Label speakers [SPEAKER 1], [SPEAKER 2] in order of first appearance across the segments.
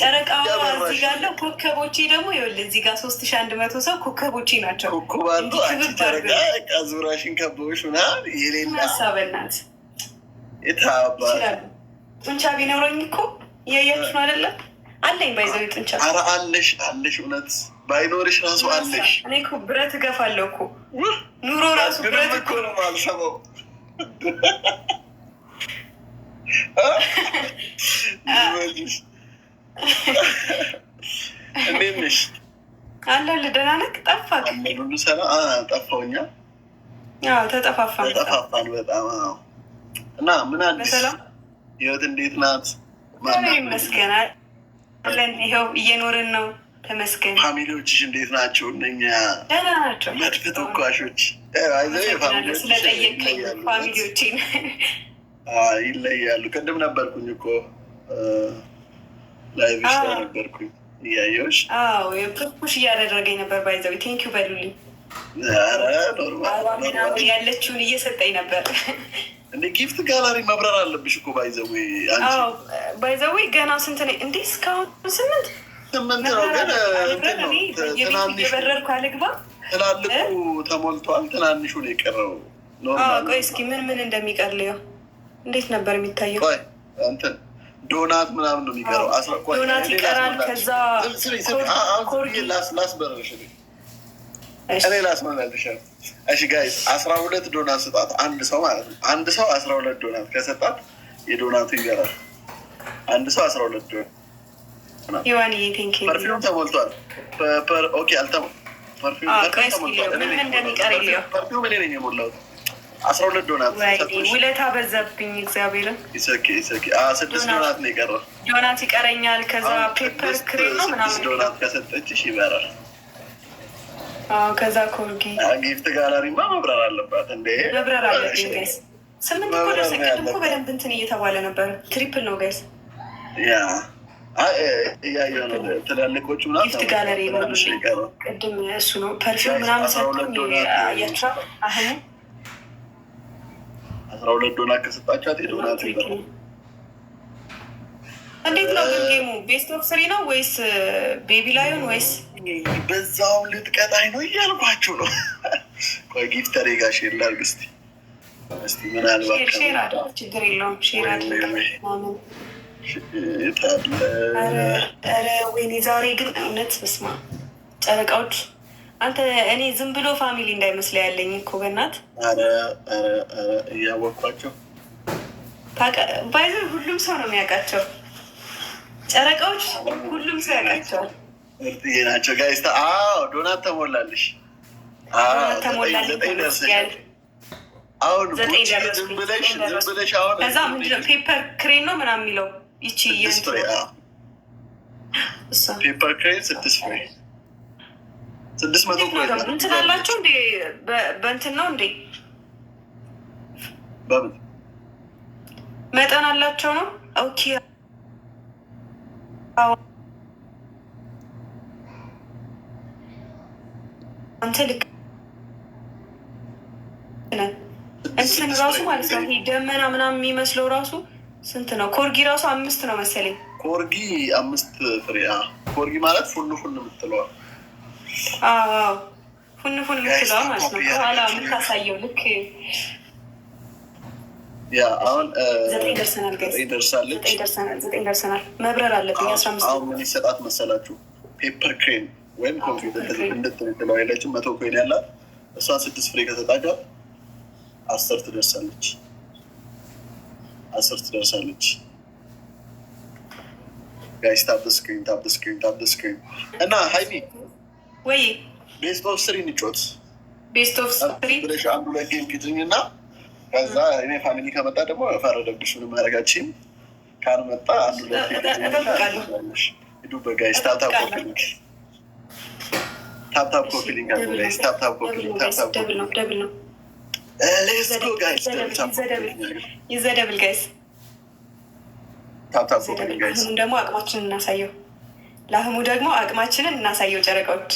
[SPEAKER 1] ጨረቃዋ እዚህ ጋር አለው። ኮከቦቼ ደግሞ ይኸውልህ እዚህ ጋር 3100 ሰው ኮከቦቼ ናቸው።
[SPEAKER 2] ኮከባንዱ ጨረቃ ዙራሽን ከበቦች ምናምን የሌላ
[SPEAKER 1] ሀሳበናት
[SPEAKER 2] የታባ
[SPEAKER 1] ጡንቻ ቢኖረኝ እኮ እያያችሁ ነው አይደለም? አለኝ ባይዘው ጡንቻ። ኧረ
[SPEAKER 2] አለሽ እውነት ባይኖርሽ ራሱ አለሽ።
[SPEAKER 1] እኔ እኮ ብረት እገፋለሁ እኮ ኑሮ ራሱ ብረት እኮ
[SPEAKER 2] ነው የማልሰማው። እንዴት ነሽ?
[SPEAKER 1] አለሁልህ። ደህና ነህ? ጠፋህ?
[SPEAKER 2] ሁሉ ሰላም? ጠፋሁኛ።
[SPEAKER 1] ተጠፋፋን
[SPEAKER 2] በጣም እና ምን አዲስ ህይወት እንዴት ናት?
[SPEAKER 1] ይመስገን አለን። ይኸው እየኖርን ነው። ተመስገን።
[SPEAKER 2] ፋሚሊዎችሽ እንዴት ናቸው? እነኛ
[SPEAKER 1] ደህና ናቸው።
[SPEAKER 2] መድፍ ተኳሾች
[SPEAKER 1] ስለጠየቀኝ ፋሚሊዎችን
[SPEAKER 2] ይለያሉ። ቅድም ነበርኩኝ እኮ ላይቭ ነበርኩኝ እያየሁሽ።
[SPEAKER 1] ፑሽ እያደረገኝ ነበር። ባይዘዊ ቴንኪው በሉልኝ። ያለችውን እየሰጠኝ ነበር።
[SPEAKER 2] እንደ ጊፍት ጋላሪ መብረር አለብሽ እኮ ባይዘዊ።
[SPEAKER 1] ባይዘዊ ገና ስንት ነኝ እንዴ? እስካሁን 8
[SPEAKER 2] ነው። ግን
[SPEAKER 1] የበረርኩ አልግባ።
[SPEAKER 2] ትላልቁ ተሞልቷል፣ ትናንሹ ነው የቀረው።
[SPEAKER 1] ቆይ እስኪ ምን እንደሚቀር ልየው። እንዴት ነበር የሚታየው?
[SPEAKER 2] እንትን ዶናት ምናምን ነው የሚቀረው።
[SPEAKER 1] ዶናት ይቀራል። ከዛ
[SPEAKER 2] ላስበረሽ እኔ ላስመላለሻ። እሺ ጋይስ 12 ዶናት ስጣት፣ አንድ ሰው ማለት ነው። አንድ ሰው 12 ዶናት ከሰጣት የዶናቱ ይገራል። አንድ ሰው 12 ዶናት። ፐርፊውም ተሞልቷል። ኦኬ ፐርፊውም እኔ ነኝ የሞላሁት። 12 ዶናት
[SPEAKER 1] ውለታ በዛብኝ። እግዚአብሔርን
[SPEAKER 2] 6 ዶናት ነው የቀረው።
[SPEAKER 1] ዶናት ይቀረኛል። ከዛ ፔፐር ክሬም ነው ምናምን
[SPEAKER 2] ዶናት ከሰጠችሽ ይበራል።
[SPEAKER 1] ከዛ ኮርጊ
[SPEAKER 2] ጊፍት ጋላሪማ መብረር አለባት እንዴ?
[SPEAKER 1] መብረር አለብኝ ጋይስ። 8 እኮ ደርሰ ቅድም እኮ በደንብ እንትን እየተባለ ነበር። ትሪፕል ነው ጋይስ።
[SPEAKER 2] እያየሁ ነው። ትላልቆቹ ምናምን
[SPEAKER 1] ጊፍት ጋለሪ ነው ቅድም እሱ ነው ፐርፊውም ምናምን ሰጥቶኝ አያቸው። አሁን
[SPEAKER 2] 12 ዶናት ከሰጣቻት የዶናት ይበራል።
[SPEAKER 1] እንዴት ነው ግን ጌሙ? ቤስት ኦፍ 3 ነው ወይስ ቤቢ ላዮን ወይስ
[SPEAKER 2] በዛውም ልጥቀጣኝ ነው እያልኳችሁ ነው። ቆይ ጊፍተሬ ጋር ሼር ላድርግ እስኪ ምናልባት
[SPEAKER 1] ሼር አድርግ፣ ችግር የለውም ሼር አድርግ። ኧረ ወይኔ ዛሬ ግን እውነት በስመ አብ ጨረቃዎች፣ አንተ እኔ ዝም ብሎ ፋሚሊ እንዳይመስለ ያለኝ እኮ በእናት
[SPEAKER 2] እያወቅኳቸው
[SPEAKER 1] ባይዘ ሁሉም ሰው ነው የሚያውቃቸው ጨረቃዎች፣ ሁሉም ሰው ያውቃቸዋል።
[SPEAKER 2] ምርጥዬ ናቸው ጋይስ። ዶናት ተሞላልሽ። አሁን ዝም ብለሽ አሁን
[SPEAKER 1] ከዛ ምንድነው ፔፐር ክሬም ነው ምናምን የሚለው ይቺ
[SPEAKER 2] ፔፐር ክሬም 6 ፍሬ 600
[SPEAKER 1] እንትን አላቸው እንዴ? በእንትን ነው እንዴ?
[SPEAKER 2] በምን
[SPEAKER 1] መጠን አላቸው ነው? ኦኬ አንተ ልክ እንትን ራሱ ማለት ነው። ይሄ ደመና ምናምን የሚመስለው ራሱ ስንት ነው? ኮርጊ ራሱ 5 ነው መሰለኝ።
[SPEAKER 2] ኮርጊ 5 ፍሬ። ኮርጊ ማለት ፉን የምትለዋ
[SPEAKER 1] ፉን የምትለዋ ማለት ነው። ከኋላ የምታሳየው ልክ
[SPEAKER 2] አሁን
[SPEAKER 1] 9 ደርሰናል። 9 ደርሰናል። መብረር አለብኝ። 15
[SPEAKER 2] አሁን ምን ይሰጣት መሰላችሁ? ፔፐር ክሬም ወይም ኮምፒውተር እንድትለው አይለችም። 100 ኮይን ያላት እሷን 6 ፍሬ ከሰጣቻት 10 ትደርሳለች። 10 ትደርሳለች። ጋይስ ታፕ ስክሪን እና ሃይሚ
[SPEAKER 1] ወይ
[SPEAKER 2] ቤስት ኦፍ 3 እንጫወት።
[SPEAKER 1] ቤስት ኦፍ 3
[SPEAKER 2] ብለሽ አንዱ ላይ ጌም ኪትኝ እና ከዛ እኔ ፋሚሊ ከመጣ ደግሞ ፈረደብሽ። ምንም ማድረጋችን ካልመጣ አንዱ ላይ ሂዱ። በጋይስ ታፕታፕ ኮፒሊንግ
[SPEAKER 1] ይዘደብል ጋይስ። ለአህሙ ደግሞ አቅማችንን እናሳየው። ጨረቃዎች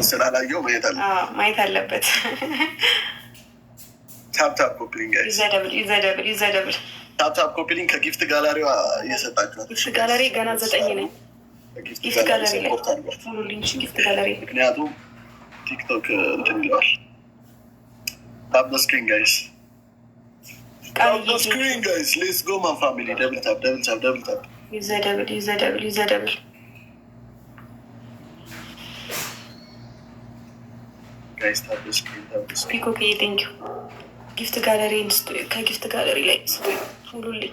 [SPEAKER 2] ስላላየው
[SPEAKER 1] ማየት አለበት።
[SPEAKER 2] ታፕታፕ ኮፒሊንግ ጋይስ።
[SPEAKER 1] ይዘደብል
[SPEAKER 2] ታፕታፕ ኮፒሊንግ ከጊፍት ጋላሪዋ እየሰጣችኋት።
[SPEAKER 1] ጊፍት ጋለሪ ገና 9 ነኝ። ጊፍት ጋለሪ ላይ ሙሉልኝ። ጊፍት ጋለሪ
[SPEAKER 2] ምክንያቱም ቲክቶክ እንትን ይለዋል። ታፕ ዘ ስክሪን ጋይስ፣ ታፕ ዘ ስክሪን ጋይስ፣ ሌትስ ጎ ማን ፋሚሊ። ደብል ታፕ ደብል ታፕ ደብል ታፕ
[SPEAKER 1] ይዘደብል ይዘደብል ይዘደብል
[SPEAKER 2] ጋይስ። ታፕ ዘ ስክሪን ታፕ ዘ ስክሪን።
[SPEAKER 1] ፒኮክ ቴንክ ዩ። ጊፍት ጋለሪ ከጊፍት ጋለሪ ላይ ሙሉልኝ።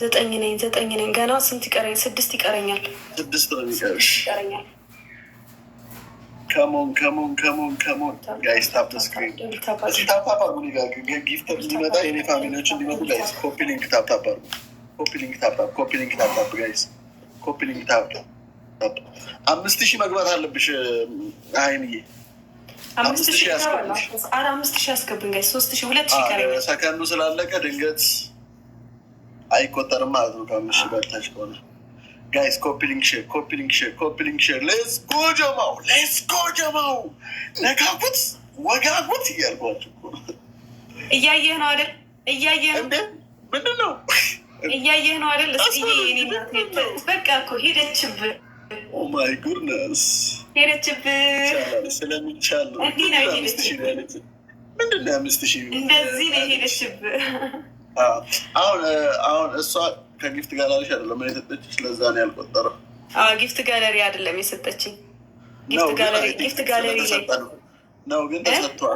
[SPEAKER 1] 9 ነኝ 9 ነኝ። ገና ስንት ይቀረኝ? 6 ይቀረኛል።
[SPEAKER 2] 6 ነው የሚቀርሽ።
[SPEAKER 1] ይቀረኛል።
[SPEAKER 2] ከሞን ከሞን ከሞን ከሞን ጋይስ ታፕ ዘ ስክሪን። ታፕ ታፕ አርጉ። ጊፍት እንዲመጣ የኔ ፋሚሊዎች እንዲመጡ ጋይስ ኮፒ ሊንክ ታፕ ታፕ አርጉ። ኮፒ ሊንክ ታፕ ታፕ ኮፒ ሊንክ ታፕ ታፕ ጋይስ ኮፒ ሊንክ ታፕ ታፕ። 5000 መግባት አለብሽ ሀይሚዬ። 5000 ያስገብሽ።
[SPEAKER 1] 5000 ያስገብን ጋይስ። 3000 2000 ይቀረኛል።
[SPEAKER 2] ሰከንዱ ስላለቀ ድንገት አይቆጠርም ማለት ነው። ከአምስት ሺህ በታች ከሆነ ጋይስ ኮፒ ሊንክ ሼር፣ ኮፒ ሊንክ ሼር፣ ኮፒ ሊንክ ሼር። ሌትስ ጎ ጀማው፣ ሌትስ ጎ ጀማው። ነካኩት፣ ወጋጉት እያልኳቸው
[SPEAKER 1] እያየህ ነው አይደል? እያየህ ነው።
[SPEAKER 2] ምንድን ነው
[SPEAKER 1] እያየህ ነው አይደል? በቃ እኮ ሄደችብህ።
[SPEAKER 2] ኦ ማይ ጉድነስ
[SPEAKER 1] ሄደችብህ።
[SPEAKER 2] ስለሚቻል ነው።
[SPEAKER 1] እንዲህ ነው ሄደችብህ።
[SPEAKER 2] ምንድን ነው 5000?
[SPEAKER 1] እንደዚህ ነው ሄደችብህ።
[SPEAKER 2] አሁን እሷ ከጊፍት ጋላሪ አይደለም የሰጠችኝ፣ ስለዛ ነው ያልቆጠረው።
[SPEAKER 1] ጊፍት ጋለሪ አይደለም የሰጠችኝ። ጊፍት ጋለሪ ነው ግን ተሰጥቷል።